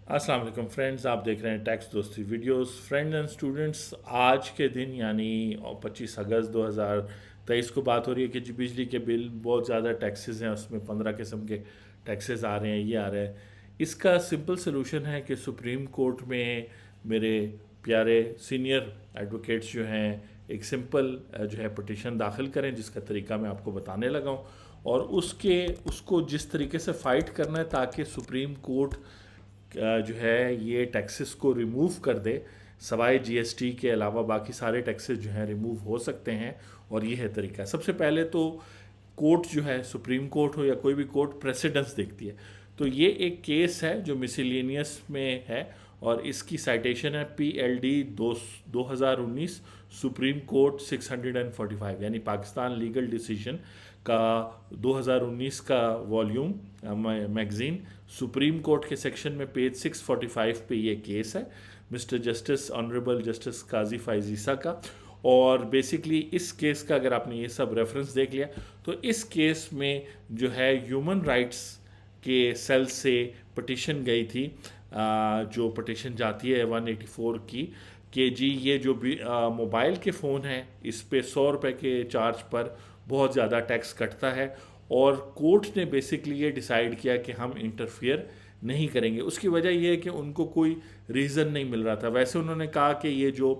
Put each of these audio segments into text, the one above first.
अस्सलाम वालेकुम फ्रेंड्स, आप देख रहे हैं टैक्स दोस्ती वीडियोस। फ्रेंड्स एंड स्टूडेंट्स, आज के दिन यानी 25 अगस्त 2023 को बात हो रही है कि जी बिजली के बिल बहुत ज़्यादा टैक्सेस हैं, उसमें 15 किस्म के टैक्सेस आ रहे हैं, ये आ रहे हैं। इसका सिंपल सोल्यूशन है कि सुप्रीम कोर्ट में मेरे प्यारे सीनियर एडवोकेट्स जो हैं एक सिंपल जो है पटिशन दाखिल करें, जिसका तरीका मैं आपको बताने लगा हूँ। और उसको जिस तरीके से फ़ाइट करना है ताकि सुप्रीम कोर्ट जो है ये टैक्सेस को रिमूव कर दे, सवाए जीएसटी के अलावा बाकी सारे टैक्सेस जो हैं रिमूव हो सकते हैं। और ये है तरीका। सबसे पहले तो कोर्ट जो है, सुप्रीम कोर्ट हो या कोई भी कोर्ट, प्रेसिडेंस देखती है। तो ये एक केस है जो मिसलेनियस में है और इसकी साइटेशन है PLD 2019 सुप्रीम कोर्ट 645, यानी पाकिस्तान लीगल डिसीजन का 2019 का वॉल्यूम मैगज़ीन सुप्रीम कोर्ट के सेक्शन में पेज 645 पे ये केस है, मिस्टर जस्टिस ऑनरेबल जस्टिस काजी फाइजीसा का। और बेसिकली इस केस का अगर आपने ये सब रेफरेंस देख लिया तो इस केस में जो है ह्यूमन राइट्स के सेल से पटिशन गई थी, जो पटिशन जाती है 184 की, कि जी ये जो भी मोबाइल के फ़ोन हैं इस पे 100 रुपये के चार्ज पर बहुत ज़्यादा टैक्स कटता है। और कोर्ट ने बेसिकली ये डिसाइड किया कि हम इंटरफियर नहीं करेंगे। उसकी वजह यह है कि उनको कोई रीज़न नहीं मिल रहा था। वैसे उन्होंने कहा कि ये जो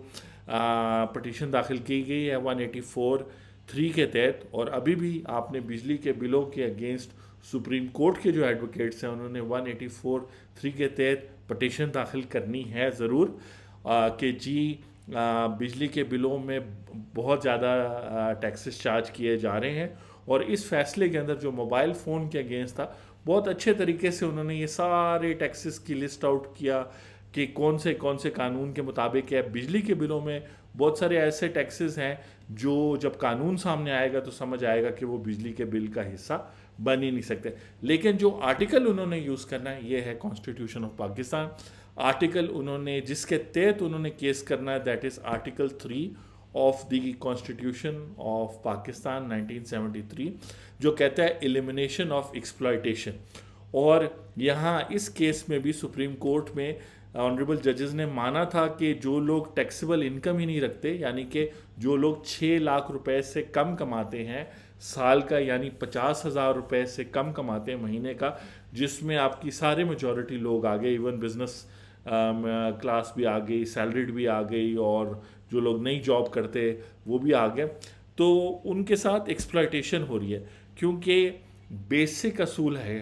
पटिशन दाखिल की गई है 184(3) के तहत, और अभी भी आपने बिजली के बिलों के अगेंस्ट सुप्रीम कोर्ट के जो एडवोकेट्स हैं उन्होंने 184(3) के तहत पटिशन दाखिल करनी है ज़रूर, कि जी बिजली के बिलों में बहुत ज़्यादा टैक्सेस चार्ज किए जा रहे हैं। और इस फैसले के अंदर जो मोबाइल फ़ोन के अगेंस्ट था, बहुत अच्छे तरीके से उन्होंने ये सारे टैक्सेस की लिस्ट आउट किया कि कौन से कानून के मुताबिक है। बिजली के बिलों में बहुत सारे ऐसे टैक्सेस हैं जो जब कानून सामने आएगा तो समझ आएगा कि वो बिजली के बिल का हिस्सा बन ही नहीं सकते। लेकिन जो आर्टिकल उन्होंने यूज़ करना है ये है कॉन्स्टिट्यूशन ऑफ पाकिस्तान। आर्टिकल उन्होंने जिसके तहत उन्होंने केस करना है, that is article 3 of the constitution of Pakistan 1973, जो कहता है एलिमिनेशन ऑफ एक्सप्लॉयटेशन। और यहाँ इस केस में भी सुप्रीम कोर्ट में ऑनरेबल जजेस ने माना था कि जो लोग टैक्सेबल इनकम ही नहीं रखते, यानी कि जो लोग 6 लाख रुपए से कम कमाते हैं साल का, यानी 50,000 रुपये से कम कमाते हैं महीने का, जिसमें आपकी सारे मेजॉरिटी लोग आ गए, इवन बिजनेस क्लास भी आ गई, सैलरीड भी आ गई, और जो लोग नई जॉब करते वो भी आ गए। तो उनके साथ एक्सप्लॉयटेशन हो रही है, क्योंकि बेसिक असूल है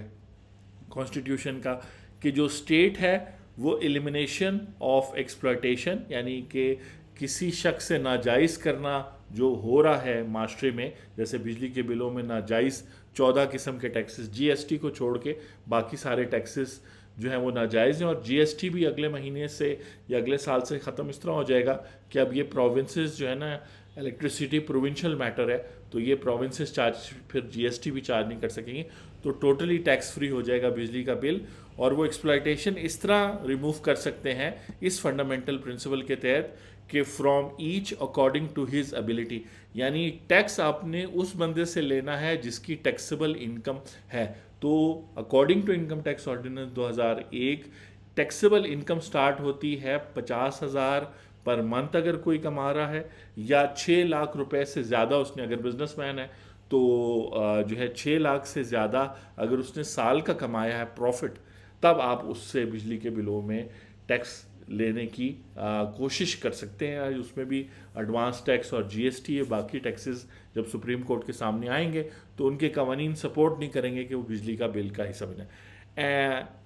कॉन्स्टिट्यूशन का कि जो स्टेट है वो एलिमिनेशन ऑफ एक्सप्लॉयटेशन, यानी कि किसी शख्स से नाजायज़ करना जो हो रहा है माशरे में, जैसे बिजली के बिलों में नाजायज़ 14 किस्म के टैक्सेस, जीएसटी को छोड़ के बाकी सारे टैक्सेस जो है वो नाजायज़ हैं। और जीएसटी भी अगले महीने से या अगले साल से ख़त्म इस तरह हो जाएगा कि अब ये प्रोविंसेस जो है ना, इलेक्ट्रिसिटी प्रोविंशियल मैटर है, तो ये प्रोविंसेस चार्ज फिर जीएसटी भी चार्ज नहीं कर सकेंगे, तो टोटली टैक्स फ्री हो जाएगा बिजली का बिल। और वो एक्सप्लॉयटेशन इस तरह रिमूव कर सकते हैं इस फंडामेंटल प्रिंसिपल के तहत कि from each according to his ability, यानी टैक्स आपने उस बंदे से लेना है जिसकी टैक्सेबल इनकम है। तो according to income tax ordinance 2001 taxable income start होती है 50,000 पर मंथ अगर कोई कमा रहा है, या 6 लाख रुपए से ज़्यादा उसने, अगर बिजनेसमैन है तो जो है 6 लाख से ज़्यादा अगर उसने साल का कमाया है प्रॉफिट, तब आप उससे बिजली के बिलों में टैक्स लेने की कोशिश कर सकते हैं। उसमें भी एडवांस टैक्स और जीएसटी, बाकी टैक्सेस जब सुप्रीम कोर्ट के सामने आएंगे तो उनके कवानीन सपोर्ट नहीं करेंगे कि वो बिजली का बिल का हिस्सा बने।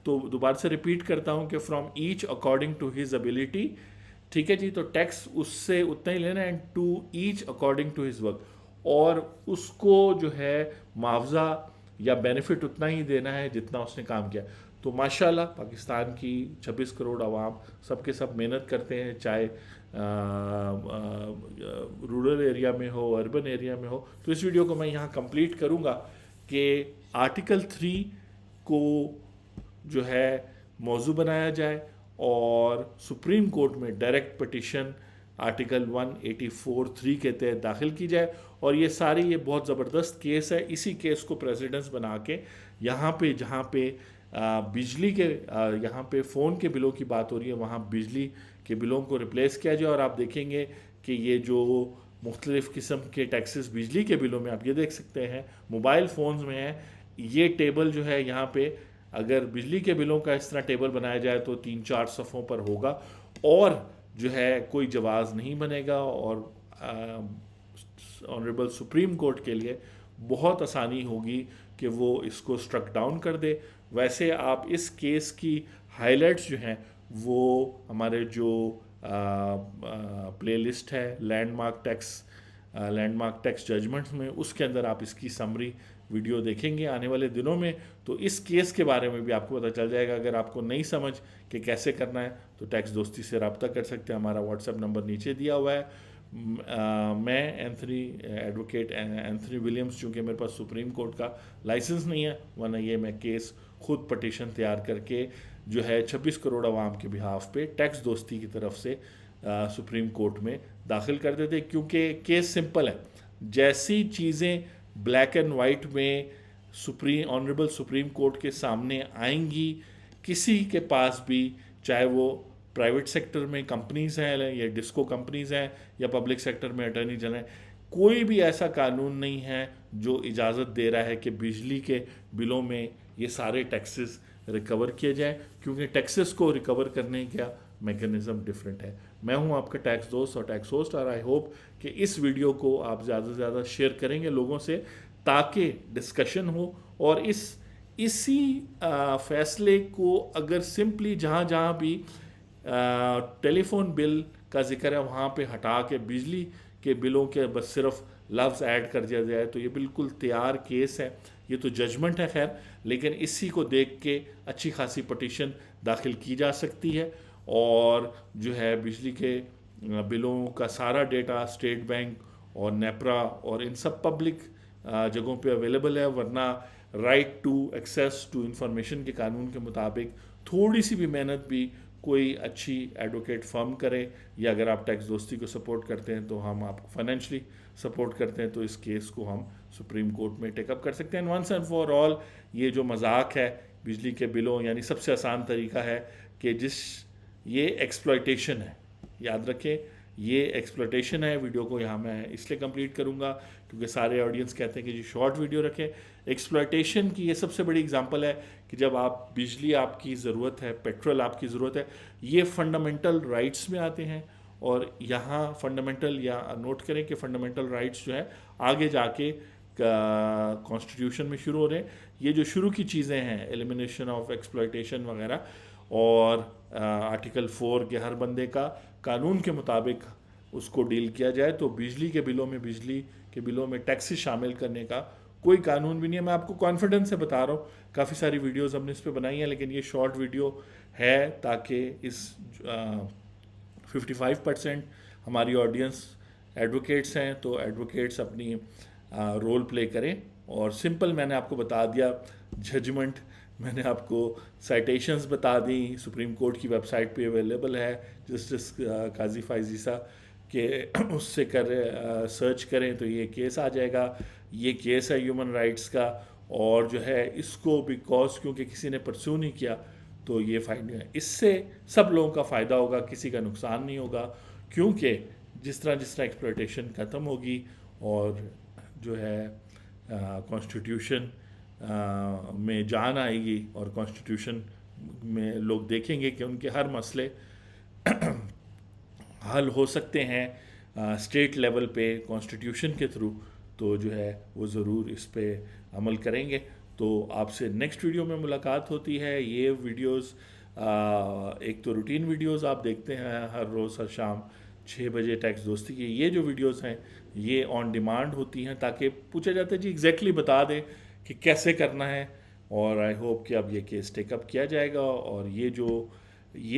तो दोबारा से रिपीट करता हूँ कि from each according to his ability, ठीक है जी, तो टैक्स उससे उतना ही लेना, and to each according to his work, और उसको जो है मुआवजा या बेनिफिट उतना ही देना है जितना उसने काम किया। तो माशाल्लाह पाकिस्तान की 26 करोड़ आवाम सबके सब मेहनत करते हैं, चाहे रूरल एरिया में हो, अर्बन एरिया में हो। तो इस वीडियो को मैं यहाँ कंप्लीट करूँगा कि आर्टिकल 3 को जो है मौजू बनाया जाए और सुप्रीम कोर्ट में डायरेक्ट पटिशन आर्टिकल 184(3) के तहत दाखिल की जाए। और ये बहुत ज़बरदस्त केस है, इसी केस को प्रेसिडेंस बना के यहाँ पे जहाँ पे बिजली के यहाँ पे फ़ोन के बिलों की बात हो रही है, वहाँ बिजली के बिलों को रिप्लेस किया जाए। और आप देखेंगे कि ये जो मुख्तलिफ़ किस्म के टैक्सेस बिजली के बिलों में आप ये देख सकते हैं मोबाइल फ़ोन्स में है। ये टेबल जो है यहाँ पे अगर बिजली के बिलों का इस तरह टेबल बनाया जाए तो 3-4 सफ़ों पर होगा और जो है कोई जवाज़ नहीं बनेगा। और ऑनरेबल सुप्रीम कोर्ट के लिए बहुत आसानी होगी कि वो इसको स्ट्रक डाउन कर दे। वैसे आप इस केस की हाइलाइट्स जो हैं वो हमारे जो प्लेलिस्ट है लैंडमार्क टैक्स जजमेंट्स में, उसके अंदर आप इसकी समरी वीडियो देखेंगे आने वाले दिनों में। तो इस केस के बारे में भी आपको पता चल जाएगा। अगर आपको नहीं समझ कि कैसे करना है तो टैक्स दोस्ती से रब्ता कर सकते हैं। हमारा व्हाट्सएप नंबर नीचे दिया हुआ है। मैं एडवोकेट एंथनी विलियम्स, चूँकि मेरे पास सुप्रीम कोर्ट का लाइसेंस नहीं है, वरना ये मैं केस खुद पटिशन तैयार करके जो है 26 करोड़ आवाम के बिहाफ पे टैक्स दोस्ती की तरफ से सुप्रीम कोर्ट में दाखिल कर देते, क्योंकि केस सिंपल है। जैसी चीज़ें ब्लैक एंड वाइट में ऑनरेबल सुप्रीम कोर्ट के सामने आएंगी, किसी के पास भी, चाहे वो प्राइवेट सेक्टर में कंपनीज़ हैं या डिस्को कंपनीज़ हैं या पब्लिक सेक्टर में अटर्नी जनरल हैं, कोई भी ऐसा कानून नहीं है जो इजाज़त दे रहा है कि बिजली के बिलों में ये सारे टैक्सेस रिकवर किए जाएं, क्योंकि टैक्सेस को रिकवर करने का मैकेनिज़्म डिफरेंट है। मैं हूं आपका टैक्स दोस्त और टैक्स होस्ट, और आई होप कि इस वीडियो को आप ज़्यादा से ज़्यादा शेयर करेंगे लोगों से, ताकि डिस्कशन हो। और इसी फैसले को अगर सिंपली जहाँ जहाँ भी टेलीफोन बिल का जिक्र है वहाँ पे हटा के बिजली के बिलों के बस सिर्फ लफ्ज़ ऐड कर दिया जाए तो ये बिल्कुल तैयार केस है। ये तो जजमेंट है खैर, लेकिन इसी को देख के अच्छी खासी पटिशन दाखिल की जा सकती है। और जो है बिजली के बिलों का सारा डेटा स्टेट बैंक और नेपरा और इन सब पब्लिक जगहों पे अवेलेबल है। वरना right to access to information के कानून के मुताबिक थोड़ी सी भी मेहनत भी कोई अच्छी एडवोकेट फर्म करे, या अगर आप टैक्स दोस्ती को सपोर्ट करते हैं तो हम आपको फाइनेंशली सपोर्ट करते हैं, तो इस केस को हम सुप्रीम कोर्ट में टेकअप कर सकते हैं। वंस एंड फॉर ऑल ये जो मजाक है बिजली के बिलों, यानी सबसे आसान तरीका है कि ये एक्सप्लॉयटेशन है, याद रखें ये एक्सप्लॉयटेशन है। वीडियो को यहाँ मैं इसलिए कंप्लीट करूँगा क्योंकि सारे ऑडियंस कहते हैं कि जी शॉर्ट वीडियो रखें। एक्सप्लॉयटेशन की ये सबसे बड़ी एग्जांपल है कि जब आप बिजली आपकी ज़रूरत है, पेट्रोल आपकी ज़रूरत है, ये फंडामेंटल राइट्स में आते हैं। और यहाँ फंडामेंटल, या नोट करें कि फंडामेंटल राइट्स जो है आगे जाके कॉन्स्टिट्यूशन में शुरू हो रहे हैं। ये जो शुरू की चीज़ें हैं, एलिमिनेशन ऑफ एक्सप्लॉयटेशन वगैरह, और आर्टिकल 4 के हर बंदे का कानून के मुताबिक उसको डील किया जाए, तो बिजली के बिलों में टैक्सेस शामिल करने का कोई कानून भी नहीं है। मैं आपको कॉन्फिडेंस से बता रहा हूँ, काफ़ी सारी वीडियोस हमने इस पर बनाई हैं, लेकिन ये शॉर्ट वीडियो है ताकि इस 55% हमारी ऑडियंस एडवोकेट्स हैं, तो एडवोकेट्स अपनी रोल प्ले करें। और सिंपल मैंने आपको बता दिया जजमेंट, मैंने आपको साइटेशंस बता दी, सुप्रीम कोर्ट की वेबसाइट पे अवेलेबल है, जस्टिस काजी फाइजीसा के उससे सर्च करें तो ये केस आ जाएगा। ये केस है ह्यूमन राइट्स का, और जो है इसको बिकॉज क्योंकि किसी ने परस्यू नहीं किया तो ये फ़ायदे हैं। इससे सब लोगों का फ़ायदा होगा, किसी का नुकसान नहीं होगा, क्योंकि जिस तरह एक्सप्लॉयटेशन ख़त्म होगी और जो है कॉन्स्टिट्यूशन में जान आएगी, और कॉन्स्टिट्यूशन में लोग देखेंगे कि उनके हर मसले हल हो सकते हैं स्टेट लेवल पे कॉन्स्टिट्यूशन के थ्रू, तो जो है वो ज़रूर इस पे अमल करेंगे। तो आपसे नेक्स्ट वीडियो में मुलाकात होती है। ये वीडियोस एक तो रूटीन वीडियोस आप देखते हैं हर रोज़ हर शाम 6 बजे टैक्स दोस्ती की। ये जो वीडियोस हैं ये ऑन डिमांड होती हैं, ताकि पूछा जाता है जी एग्जैक्टली बता दें कि कैसे करना है। और आई होप कि अब ये केस टेकअप किया जाएगा, और ये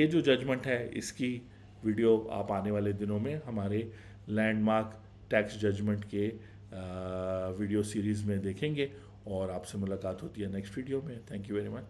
जो जजमेंट है इसकी वीडियो आप आने वाले दिनों में हमारे लैंडमार्क टैक्स जजमेंट के वीडियो सीरीज़ में देखेंगे। और आपसे मुलाकात होती है नेक्स्ट वीडियो में। Thank you very much.